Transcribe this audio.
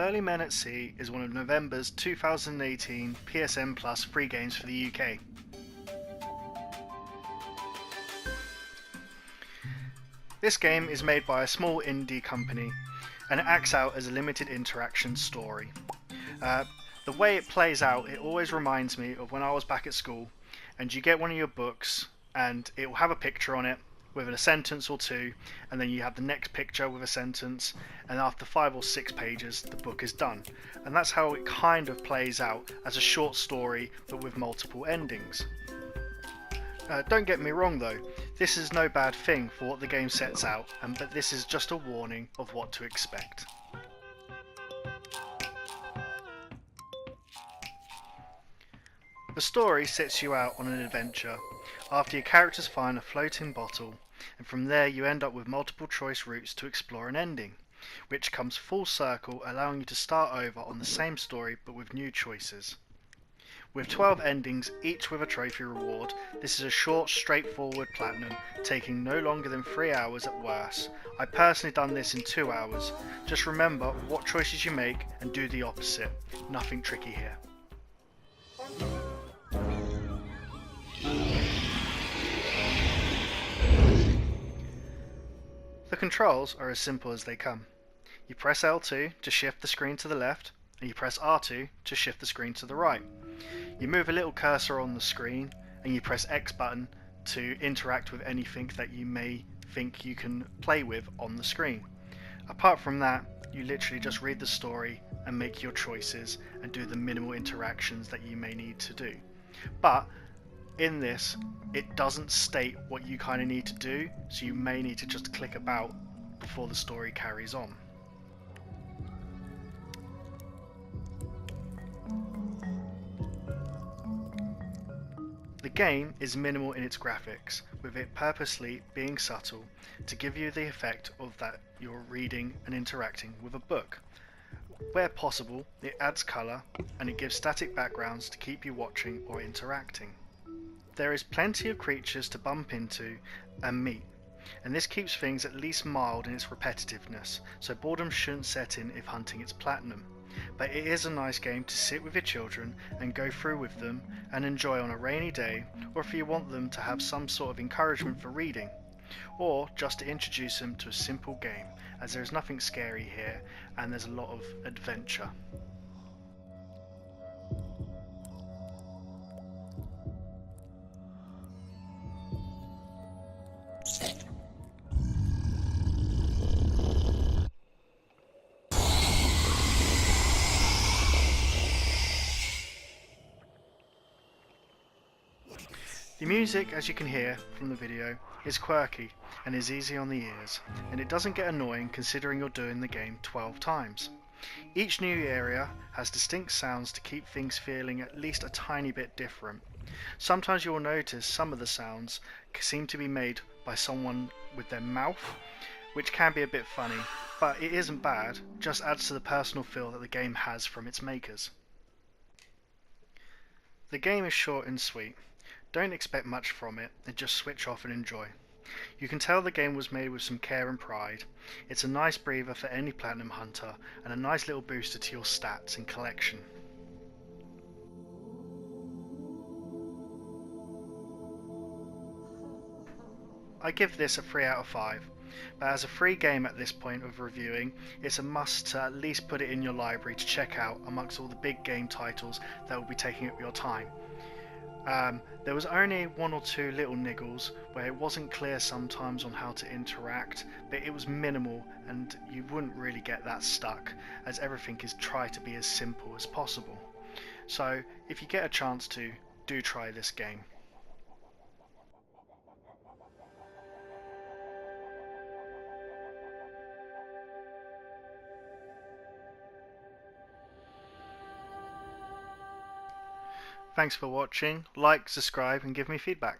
Burly Men at Sea is one of November's 2018 PSN Plus free games for the UK. This game is made by a small indie company and it acts out as a limited interaction story. The way it plays out, it always reminds me of when I was back at school and you get one of your books and it will have a picture on it with a sentence or two, and then you have the next picture with a sentence, and after 5 or 6 pages the book is done. And that's how it kind of plays out, as a short story but with multiple endings. Don't get me wrong though, this is no bad thing for what the game sets out, but this is just a warning of what to expect. The story sets you out on an adventure after your characters find a floating bottle, and from there you end up with multiple choice routes to explore an ending, which comes full circle, allowing you to start over on the same story but with new choices. With 12 endings, each with a trophy reward, this is a short, straightforward platinum, taking no longer than 3 hours at worst. I personally done this in 2 hours. Just remember what choices you make and do the opposite. Nothing tricky here. The controls are as simple as they come. You press L2 to shift the screen to the left, and you press R2 to shift the screen to the right. You move a little cursor on the screen, and you press X button to interact with anything that you may think you can play with on the screen. Apart from that, you literally just read the story and make your choices and do the minimal interactions that you may need to do. But in this, it doesn't state what you kind of need to do, so you may need to just click about before the story carries on. The game is minimal in its graphics, with it purposely being subtle to give you the effect of that you're reading and interacting with a book. Where possible, it adds colour and it gives static backgrounds to keep you watching or interacting. There is plenty of creatures to bump into and meet, and this keeps things at least mild in its repetitiveness, so boredom shouldn't set in if hunting its platinum. But it is a nice game to sit with your children and go through with them and enjoy on a rainy day, or if you want them to have some sort of encouragement for reading, or just to introduce them to a simple game, as there is nothing scary here and there's a lot of adventure. The music, as you can hear from the video, is quirky and is easy on the ears, and it doesn't get annoying considering you're doing the game 12 times. Each new area has distinct sounds to keep things feeling at least a tiny bit different. Sometimes you will notice some of the sounds seem to be made by someone with their mouth, which can be a bit funny, but it isn't bad, just adds to the personal feel that the game has from its makers. The game is short and sweet. Don't expect much from it, and just switch off and enjoy. You can tell the game was made with some care and pride. It's a nice breather for any platinum hunter, and a nice little booster to your stats and collection. I give this a 3 out of 5, but as a free game at this point of reviewing, it's a must to at least put it in your library to check out amongst all the big game titles that will be taking up your time. There was only 1 or 2 little niggles where it wasn't clear sometimes on how to interact, but it was minimal and you wouldn't really get that stuck, as everything is tried to be as simple as possible. So if you get a chance to, do try this game. Thanks for watching, like, subscribe and give me feedback.